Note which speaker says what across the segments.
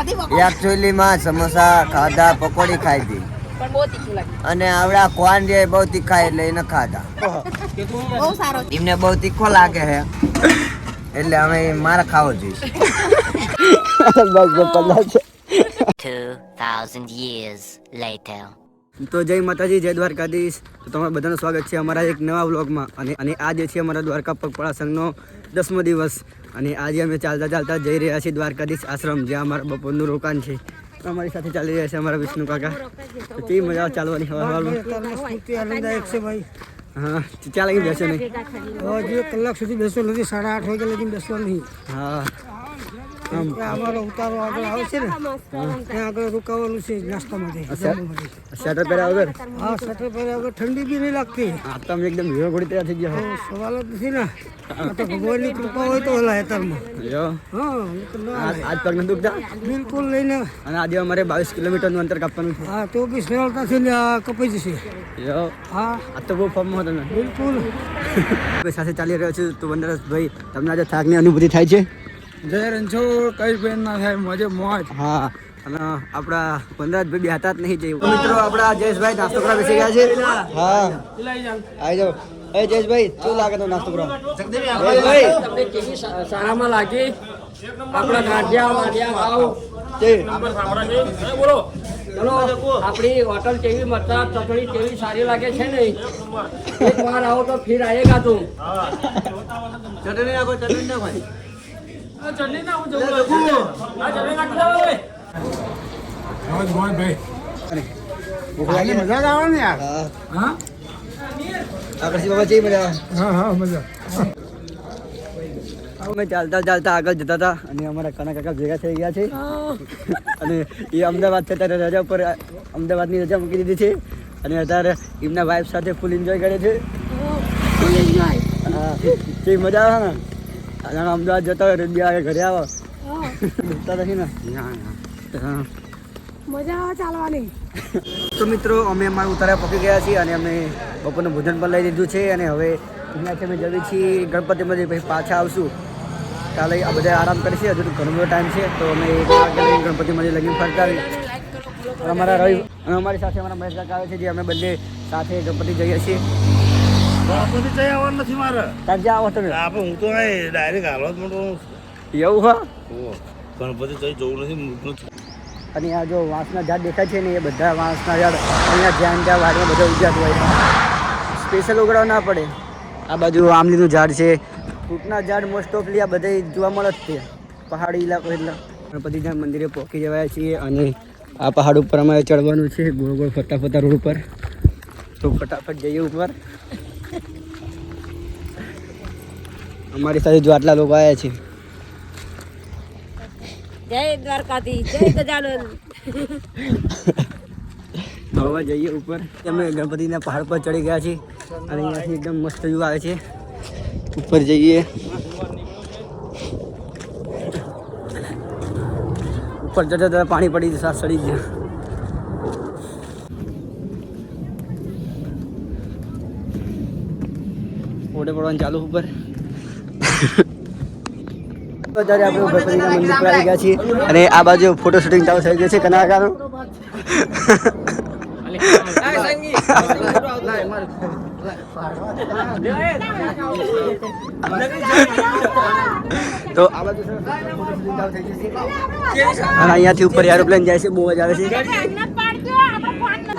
Speaker 1: Actually માં સમોસા ખાધા, પકોડી ખાઈ હતી
Speaker 2: પણ બહુ તીખું લાગ્યું.
Speaker 1: અને આવડા કોણ જે બહુ તીખા એટલે એને ખાધા.
Speaker 2: બહુ સારો.
Speaker 1: એમને બહુ તીખો લાગે છે એટલે અમે મારે ખાવો જોઈએ.
Speaker 3: 2000 years later.
Speaker 4: તો જય માતાજી, જય દ્વારકાધીશ. તો તમારું બધાનું સ્વાગત છે અમારા એક નવા વ્લોગમાં. અને આજે છે અમારા દ્વારકા પગપાળા સંઘનો 10મો દિવસ. અને આજે અમે ચાલતા ચાલતા જઈ રહ્યા છીએ દ્વારકાધીશ આશ્રમ, જ્યાં અમારા બપોરનું રોકાણ છે. તો અમારી સાથે ચાલી રહ્યા છે અમારા વિષ્ણુ કાકા. તો કેવી મજા ચાલવાની હવામાં. હા, ચાલ લગી બેસો નહીં.
Speaker 5: હજી કલાક સુધી બેસો નથી, 8:30 વાગે લગીને બેસવાનું નહીં.
Speaker 4: હા,
Speaker 5: અમારો ઉતારો આગળ આવે છે ને, ત્યાં આગળ રોકાવાનું છે નાસ્તા માટે.
Speaker 4: સ્વેટર પહેર્યા વગર.
Speaker 5: હા, સ્વેટર પહેર્યા વગર ઠંડી બી નહીં લાગતી.
Speaker 4: આ તો અમે એકદમ હીરો ઘોડી તૈયાર થઈ ગયા.
Speaker 5: સવાલ જ નથી ને. આ તો ભગવાનની કૃપા હોય તો ઓલા હેતરમાં.
Speaker 4: જો
Speaker 5: હા,
Speaker 4: આજ પગ નથી દુખતા.
Speaker 5: બિલકુલ લઈને.
Speaker 4: અને આજે અમારે 22 કિલોમીટરનું અંતર કાપવાનું છે.
Speaker 5: હા, તો બી સરળતાથી કપાઈ જશે.
Speaker 4: જો
Speaker 5: હા,
Speaker 4: આ તો બહુ ફોર્મમાં તમે
Speaker 5: બિલકુલ.
Speaker 4: સાથે ચાલી રહ્યો છું. તો વનરાજભાઈ, તમને આજે થાકની અનુભૂતિ થાય છે?
Speaker 5: જય રણછોડ, કઈ બેન ના થાય, મજે મોજ.
Speaker 4: હા, અને આપણા વનરાજભાઈ બે હતા જ નહીં જઈએ. મિત્રો આપણા જયેશભાઈ નાસ્તો કરવા બેસી ગયા છે. હા, આવી જાઓ. એ જયેશભાઈ, કેવું લાગે તો નાસ્તો કરવા? જયેશભાઈ
Speaker 2: તમને કેવી સારામાં લાગી? આપણા ગાંઠિયા વાડિયા ભાવ બોલો. ચલો, આપણી હોટલ કેવી મતલબ ચટણી કેવી સારી લાગે છે ને? એક વાર આવો તો ફિર આયેગા તું.
Speaker 4: ચટણી નાખો, ચટણી નાખો.
Speaker 2: ચટણી ના હું જવું ચટણી નાખી દો.
Speaker 5: મજા આવે ને યાર.
Speaker 4: હા, આપણે શિવ બાબા જઈ મજા.
Speaker 5: હા, મજા.
Speaker 4: અમે ચાલતા ચાલતા આગળ જતા હતા અને અમારા કાના કાકા ભેગા થઈ ગયા છે. અને એ અમદાવાદ છે ત્યારે રજા પર અમદાવાદની રજા મૂકી દીધી છે. અને અત્યારે એમના વાઈફ સાથે ફૂલ એન્જોય કરે છે. હા, કેવી મજા આવે ને. અને અમદાવાદ જતા હોય બી આવે ઘરે આવો દુખતા નથી ને. હા,
Speaker 2: મજા આવે ચાલવાની.
Speaker 4: તો મિત્રો અમે અમારા ઉતારા પકી ગયા છીએ અને અમે બપોરનું ભોજન પણ લઈ લીધું છે. અને હવે અહીંયાથી અમે જઈએ છીએ ગણપતિ મંદિર, પછી પાછા આવશું. કાલે આ બધા આરામ કરીશું, હજુ તો ઘણો બધો ટાઈમ છે. તો અમે ગણપતિ મંદિર લગીને ફરતા આવીએ. અમારા રવિ અને અમારી સાથે અમારા મહેશ કાકા આવે છે, જે અમે બંને સાથે ગણપતિ જઈએ છીએ.
Speaker 5: ગણપતિ જઈ આવવાનું નથી મારે.
Speaker 4: ત્યાં જ્યાં આવો તમે.
Speaker 5: હું તો ડાયરેક્ટ હાલત મોટો
Speaker 4: એવું હા,
Speaker 5: ગણપતિ જઈ જવું નથી.
Speaker 4: અને આ જો વાંસના ઝાડ દેખાય છે ને, એ બધા વાંસના ઝાડ અહીંયા જ્યાં ત્યાં વાડીમાં બધા ઉજાત હોય. સ્પેશિયલ ઉગાડવા ના પડે. આ બાજુ આમલીનું ઝાડ છે, ફ્રૂટના ઝાડ મોસ્ટ ઓફલી આ બધે જોવા મળે જ છે પહાડી ઇલાકો. એટલે ગણપતિના મંદિરે પહોંચી જવાયા છીએ અને આ પહાડ ઉપર અમારે ચડવાનું છે, ગોળ ગોળ ફરતા ફરતા રોડ ઉપર. તો ફટાફટ જઈએ ઉપર. અમારી સાથે જો આટલા લોકો આવ્યા છે.
Speaker 2: જય દ્વારકાધીશ, જય ગજાનન.
Speaker 4: હવે જઈએ ઉપર. અમે ગણપતિના પહાડ પર ચડી ગયા છીએ અને અહીંયાથી એકદમ મસ્ત વ્યૂ આવે છે. ઉપર જઈએ. ઉપર જતા જતા પાણી પડી જશે, સડી ગયા. ફોટો પડવાનું ચાલુ ઉપર. અત્યારે આપણે ગણપતિના મંદિર પર આવી ગયા છીએ અને આ બાજુ ફોટો શૂટિંગ ચાલુ થઈ ગયું છે કલાકારો. તો આ બાજુ અને અહીંયાથી ઉપર એરોપ્લેન જાય છે, બહુ મજા આવે છે.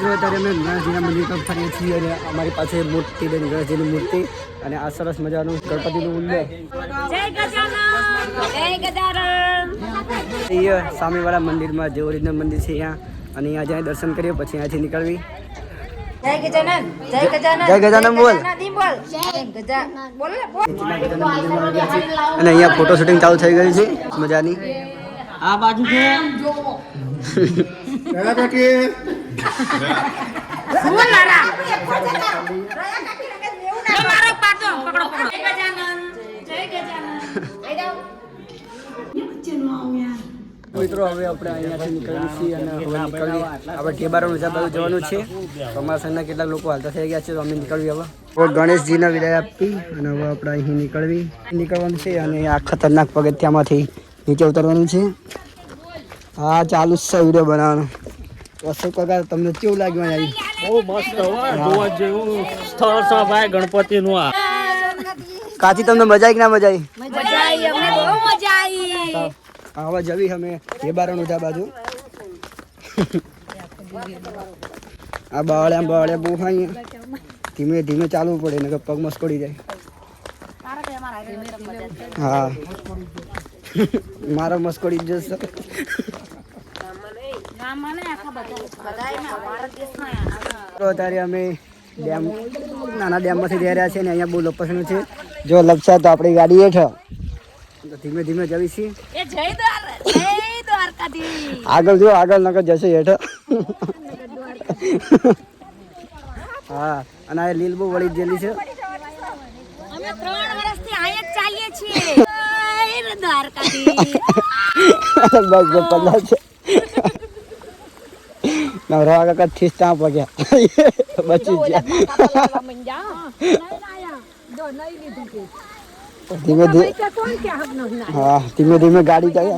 Speaker 4: જો અત્યારે અમે ગણેશજીના મંદિર પર ફરીએ છીએ અને અમારી પાસે મોટી બેન ગણેશજીની મૂર્તિ અને આ સરસ મજાનું ગણપતિનું ઉંદર. અહીંયા સામેવાળા મંદિરમાં જે ઓરિજિનલ મંદિર છે ત્યાં, અને અહીંયા જાય દર્શન કરીએ પછી અહીંયાથી નીકળવી.
Speaker 2: જય ગજાનન, જય ગજાનન,
Speaker 4: જય ગજાનન બોલ. અને અહીંયા ફોટો શૂટિંગ ચાલુ થઈ ગયું છે મજાની. આ બાજુ છે મિત્રો. હવે આપણે અહીંયાથી નીકળીએ છીએ અને હવે નીકળવી આપણે ઢેબારો નજા બાજુ જવાનું છે. અમારા સંઘના કેટલાક લોકો હાલતા થઈ ગયા છે, તો અમે નીકળવી હવે ગણેશજીના વિદાય આપી અને હવે આપણે અહીં નીકળવાનું છે. અને આ ખતરનાક પગથિયામાંથી નીચે ઉતરવાનું છે. હા ચાલુ જ છે વિડીયો બનાવવાનો. અશોક કાકા તમને કેવું લાગ્યું અહીં
Speaker 2: બહુ મસ્ત જોવા જેવું સ્થળ છે ભાઈ ગણપતિનું આ.
Speaker 4: કાચી તમને મજા આવી કે ના મજા આવી?
Speaker 6: મજા આવી, અમને બહુ મજા આવી.
Speaker 4: હવે જવી અમે ઢેબારણ ઉધા બાજુ. આ બાવળ્યા બહુ હા અહીંયા ધીમે ધીમે ચાલવું પડે ને પગ મસ્કોડી જાય. હા મારો મસ્કોડી જશે. અત્યારે અમે ડેમ નાના ડેમમાંથી જઈ રહ્યા છીએ ને અહીંયા બહુ લોકેશન છે. જો લપસા તો આપણી ગાડી હેઠળ ધીમે ધીમે જવી છીએ. આગળ જો આગળ નકર જશે હેઠળ. હા અને આ લીલ બહુ વળી ગયેલી છે.
Speaker 6: અમે 3 વર્ષથી અહીંયા જ ચાલીએ છીએ. દ્વારકાથી
Speaker 4: બસ પલ્લા છે. નવરા કાકા ઠીસ્ટા પગ્યા બચી ગયા. ધીમે ધીમે હા ધીમે ધીમે ગાડી જાય.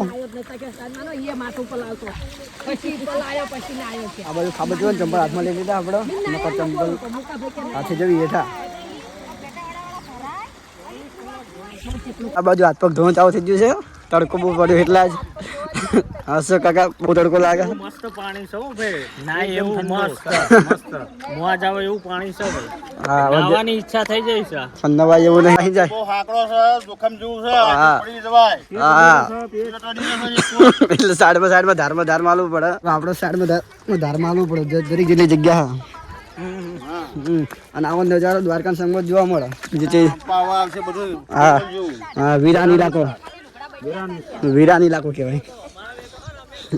Speaker 4: આ બાજુ ખાબર જો ચંપલ હાથમાં લઈ લીધા આપણે નકર ચંપલ હાથે જવી હેઠા. આ બાજુ હાથ પગ ધોવાનું ચાલુ થઈ ગયું છે. તડકો બહુ પડ્યો એટલા જ. હસો કાકા બહુ તડકો લાગે.
Speaker 2: મસ્ત પાણી છે ભાઈ ના એવું મસ્ત મોવા જાવ એવું પાણી છે ભાઈ.
Speaker 4: હા
Speaker 2: નાવાની ઈચ્છા થઈ જાય છે.
Speaker 4: સન્નવાય એવું નહીં જાય.
Speaker 7: બહુ હાકડો છે જોખમ જેવું છે પડી જવાય.
Speaker 4: હા એટલે સાઈડમાં ધારમાં આલવું પડે. આપણે સાઈડમાં ધારમાં આલવું પડે દરેક જેટલી જગ્યા. અને આવો નજારો દ્વારકા સંગમમાં જોવા મળે. હા હા વીરાની લાખો કહેવાય.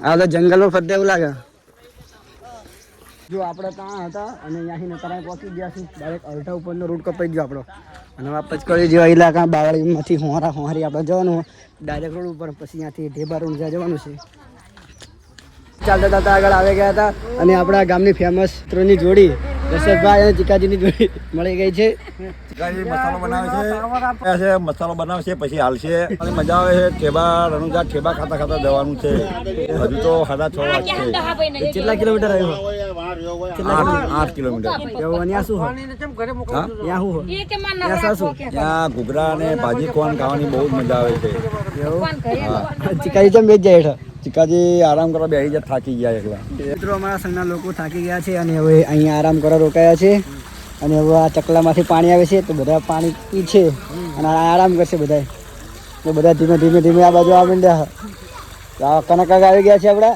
Speaker 4: આ તો જંગલમાં ફરતે એવું લાગે. જો આપણે ત્યાં હતા અને અહીંયાથી નતારા પહોંચી ગયા છીએ. ડાયરેક્ટ અલઠા ઉપરનો રૂટ કપાઈ ગયો આપણો. અને વાપસ કરી જેવા ઇલાકા બાવળીમાંથી હોંહારી આપણે જવાનું ડાયરેક્ટ રોડ ઉપર. પછી ત્યાંથી ઢેબારું જવાનું છે. ચાલતા ચાલતા આગળ આવી ગયા હતા અને આપણા ગામની ફેમસ ત્રણની જોડી દશરથભાઈ અને ચીકાજીની જોડી મળી ગઈ છે.
Speaker 7: ચીકાજી મસાલો બનાવે છે પછી હાલશે અને મજા આવે છે. ઠેબા રણુજા ઠેબા ખાતા જવાનું છે. હજુ તો 6:30 વાગે છે.
Speaker 4: કેટલા કિલોમીટર આવ્યું?
Speaker 7: 8 કિલોમીટર.
Speaker 4: ત્યાં શું હોય?
Speaker 7: ત્યાં ઘૂઘરા અને ભાજી ખોન ખાવાની બહુ જ મજા આવે છે.
Speaker 4: ચીકાજી ચમ બેચ જાય હેઠળ.
Speaker 7: ચીકાજી આરામ કરવા બેસી જાય થાકી ગયા એકલા.
Speaker 4: મિત્રો અમારા સંઘના લોકો થાકી ગયા છે અને હવે અહીંયા આરામ કરવા રોકાયા છે. અને હવે આ ચકલામાંથી પાણી આવે છે તો બધા પાણી પી છે અને આરામ કરશે બધા. તો બધા ધીમે ધીમે આ બાજુ આ માંડ્યા. કનકા આવી ગયા છે આપડા.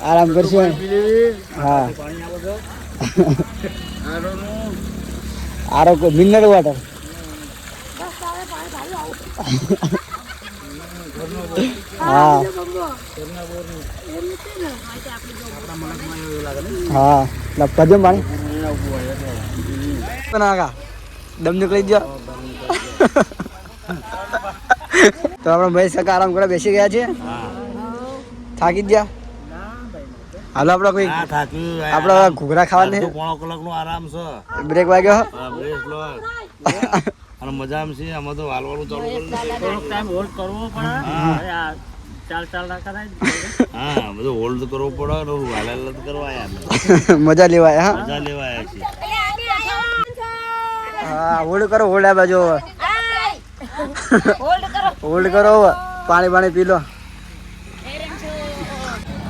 Speaker 4: આરામ કરશે. હા આરો મિનરલ વોટર. હા હા લપકા પાણી નાખા દમ નીકળી ગયો. તો આપણે ભાઈ સકા આરામ કરવા બેસી ગયા છે. થાકી જ ગયા. હાલો આપડે કોઈ આપડે ઘૂઘરા ખાવા
Speaker 7: પોણો કલાકનો આરામ છે.
Speaker 4: બ્રેક વાગ્યો.
Speaker 7: અને મજા આમ છે. આમાં તો હાલવાનું ચાલુ કરી
Speaker 2: ટાઈમ હોલ્ડ કરવો પડે. ચાલ ના કરાય.
Speaker 7: હા બધું હોલ્ડ કરવો પડે. હાલ કરવા આયા
Speaker 4: મજા લેવાય. હા
Speaker 7: મજા લેવા આયા છે.
Speaker 4: હા હોલ્ડ કરો. હોલ્ડ આ બાજુ હોલ્ડ કરો. પાણી પી લો.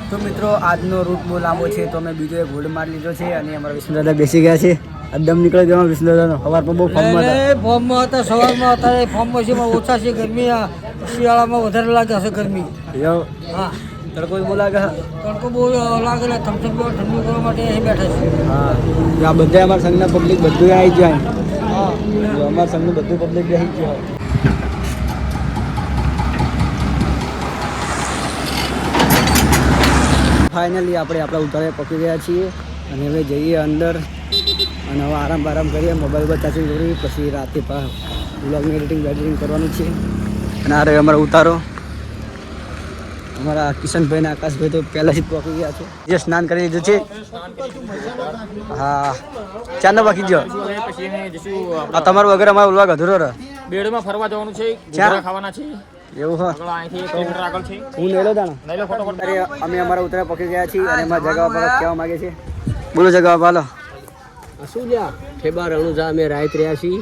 Speaker 4: તો મિત્રો આજનો રૂટ બહુ લાંબો છે તો અમે બીજો એક હોલ્ડ મારી લીધો છે અને અમારા વિષ્ણુદાદા બેસી ગયા છે. એકદમ નીકળી ગયો વિષ્ણુદાદાનો. સવારમાં બહુ ફોર્મમાં હતા.
Speaker 5: સવારમાં અત્યારે ફોર્મમાં છે પણ ઓછા છે ગરમી. શિયાળામાં વધારે લાગે હશે ગરમી. હા
Speaker 4: તડકો બહુ લાગે.
Speaker 5: તડકો બહુ લાગે થમથમ ઠંડુ કરવા માટે અહીં બેઠા છે.
Speaker 4: હા આ બધા અમારા સંઘના પબ્લિક બધું આવી જાય. હા અમારા સંઘનું બધું પબ્લિક આવી ગયો. ફાઇનલી આપણે આપણા ઉતારે પકી ગયા છીએ અને હવે જઈએ અંદર અને હવે આરામ કરીએ. મોબાઈલ પર ચાર્જિંગ કરી પછી રાતે વ્લોગનું એડિટિંગ કરવાનું છે. અને આ રહ્યો અમારો ઉતારો. અમારા કિશનભાઈ ને આકાશભાઈ તો પહેલાંથી જ પકી ગયા છે. જે સ્નાન કરી લીધું છે. હા ચારનો બાકી ગયો. તમારું વગર અમારો વ્લોગ અધૂરો રહે.
Speaker 8: બેડમાં ફરવા જવાનું છે,
Speaker 4: ચા?
Speaker 8: ઘૂઘરા ખાવાના છે.
Speaker 4: એવું હા
Speaker 8: આગળ અહીંથી 1 કિલોમીટર આગળ છે.
Speaker 4: હું નેલો દાણા
Speaker 8: લઈ લો ફટોફટ.
Speaker 4: અરે અમે અમારા ઉતરા પકડી ગયા છીએ અને એમાં જગા પર કહેવા માંગે છે. બોલો જગા હાલો.
Speaker 2: શું લ્યા ઠેબા રણુજા અમે રાત રહ્યા છીએ.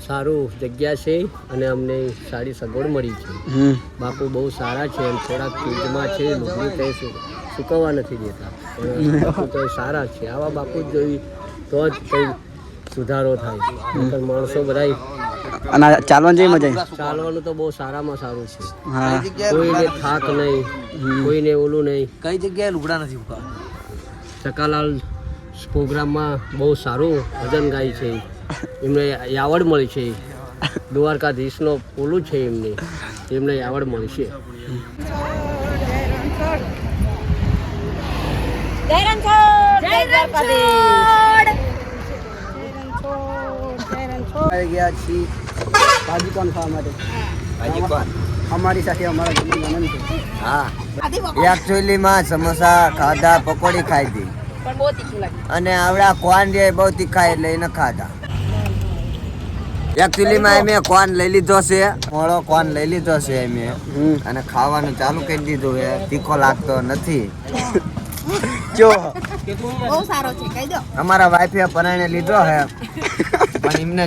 Speaker 2: સારું જગ્યા છે અને અમને સારી સગવડ મળી છે. બાપુ બહુ સારા છે એમ થોડાક ચીજમાં છે લુગડી તે સુકવવા નથી દેતા પણ બાપુ તો સારા છે. આવા બાપુ જ જોઈ તો જ કંઈ સુધારો થાય. નહીંતર માણસો બધા
Speaker 4: અને ચાલવાની જેવી મજા આવી.
Speaker 2: ચાલવાનું તો બહુ સારામાં સારું છે.
Speaker 4: હા
Speaker 2: કોઈને થાક નહીં, કોઈને ઓલું નહીં.
Speaker 1: કઈ જગ્યાએ લુગડા નથી ઉભા.
Speaker 2: ચકાલાલ પ્રોગ્રામમાં બહુ સારું ભજન ગાય છે. એમને આવડ મળી છે. દ્વારકાધીશનો ઓલું છે એમને આવડ મળી છે.
Speaker 6: જય રણછોડ જય રણછોડ
Speaker 4: આવી ગયા છીએ ભાજી કોણ ખાવા માટે.
Speaker 1: હજી કોણ?
Speaker 4: અમારી સાથે અમારા ઘરનું આનંદ છે.
Speaker 1: હા એકચ્યુઅલીમાં સમોસા ખાધા, પકોડી ખાધી
Speaker 6: પણ બહુ તીખું લાગે.
Speaker 1: અને આવડા કોન જે બહુ તીખા એટલે એને ખાધા. એકચ્યુઅલીમાં મેં કોન લઈ લીધો છે, મોળો કોન લઈ લીધો છે મેં અને ખાવાનું ચાલુ કરી દીધું છે. તીખો લાગતો નથી.
Speaker 4: જો
Speaker 6: બહુ સારો છે કહી દો.
Speaker 1: અમારા વાઈફે પરાણે લીધો છે પણ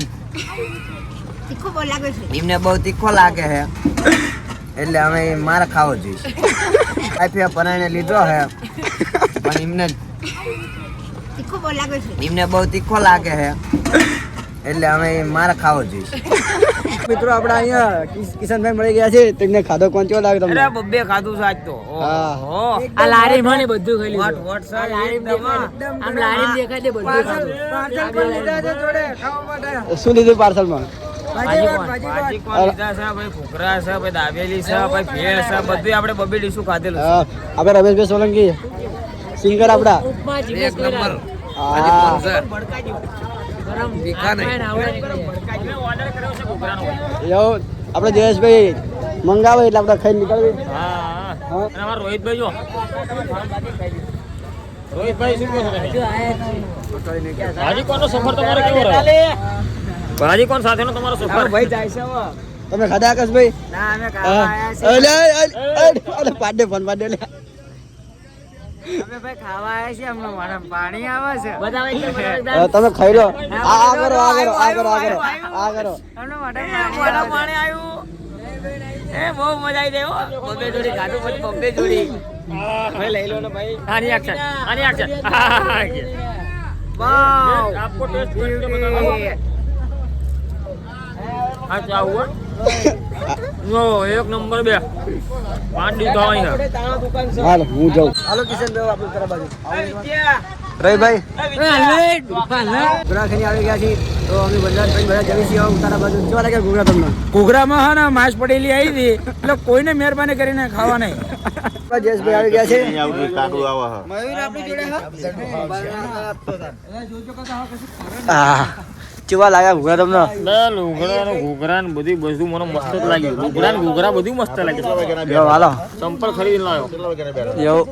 Speaker 6: તીખું બહુ લાગે છે.
Speaker 1: એમને બહુ તીખો લાગે છે એટલે અમે મારે ખાવો જોઈએ. વાઈફે પરાણે લીધો છે પણ
Speaker 6: તીખું બહુ લાગે છે.
Speaker 1: એમને બહુ તીખો લાગે છે એટલે અમે મારે ખાવો જોઈએ.
Speaker 4: મિત્રો આપણે અહીંયા કિશનભાઈ મળી ગયા છે. તેમને ખાધો કોણ કેવો લાગે તમને?
Speaker 8: બબ્બે ખાધું છે આજ તો.
Speaker 4: હા
Speaker 2: આ લારી મને બધું ખાઈ લીધું.
Speaker 8: વોટ
Speaker 2: આમ લારી દેખાય તે બધું ખાધું.
Speaker 4: શું લીધું પાર્સલમાં?
Speaker 8: ભાજી કોણ લીધા છે, ભાઈ ઘૂઘરા છે, ભાઈ દાબેલી છે, ભાઈ ભેળ છે, બધું આપણે બબ્બે ડીશું ખાધેલું છે.
Speaker 4: આપણે રમેશભાઈ સોલંકી સિંગર આપડા.
Speaker 2: ઉપમા જીવસ કર્યા.
Speaker 4: હા
Speaker 8: ઓર્ડર કર્યો છે ઘૂઘરાનો.
Speaker 4: એવું આપણે જયેશભાઈ મંગાવે એટલે આપણે ખાઈ નીકળવી.
Speaker 8: હા અને અમારા રોહિતભાઈ જો રોહિતભાઈ શું કહો છો તમે? ભાજી કોણનો સફર તમારો કેવો રહ્યો? ભાજી કોણ સાથેનો તમારો સફર?
Speaker 4: ભાઈ જાય છે તમે ખાધા આકાશભાઈ?
Speaker 8: ના અમે
Speaker 4: પાડે ફોન પાડે લે.
Speaker 8: અમે ભાઈ ખાવા આવ્યા છીએ, અમને મારા પાણી આવે છે.
Speaker 4: તમે ખાઈ લો. આ કરો આ કરો આ કરો આ કરો આ કરો.
Speaker 8: અમને મારા પાણી આવ્યું. એ બહુ મજા આવી ગઈ હો. બબ્બે જોડી ખાધું પછી બબ્બે જોડી. ભાઈ લઈ લો ને ભાઈ. આની એક્શન વાવ આપકો ટેસ્ટ करके बताओ. આ क्या हुआ? નો 1 નંબર 2 પાંચ દીધો અહીંયા.
Speaker 4: હાલ હું જાઉં. હાલો કિશનભાઈ આપણે તરફ બાજુ રહીભાઈ ઘોઘરા ખાઈને આવી ગયા છીએ તો અમે ગુજરાતભાઈ બધા જઈએ છીએ ઉતારા બાજુ. કેવા લાગે ઘોઘરા તમને?
Speaker 8: ઘૂઘરામાં હા ને માંસ પડેલી આવી હતી એટલે કોઈને મહેરબાની કરીને ખાવા નહીં.
Speaker 4: જયેશભાઈ આવી ગયા છે. કેવા લાગ્યા ઘોઘરા તમને?
Speaker 8: ઘૂઘરા ને બધી બધું મને મસ્ત જ લાગ્યું. ઘૂઘરા બધું મસ્ત લાગ્યું.
Speaker 4: હાલો
Speaker 8: ચંપલ ખરીદીને લાવ્યો.
Speaker 4: એવું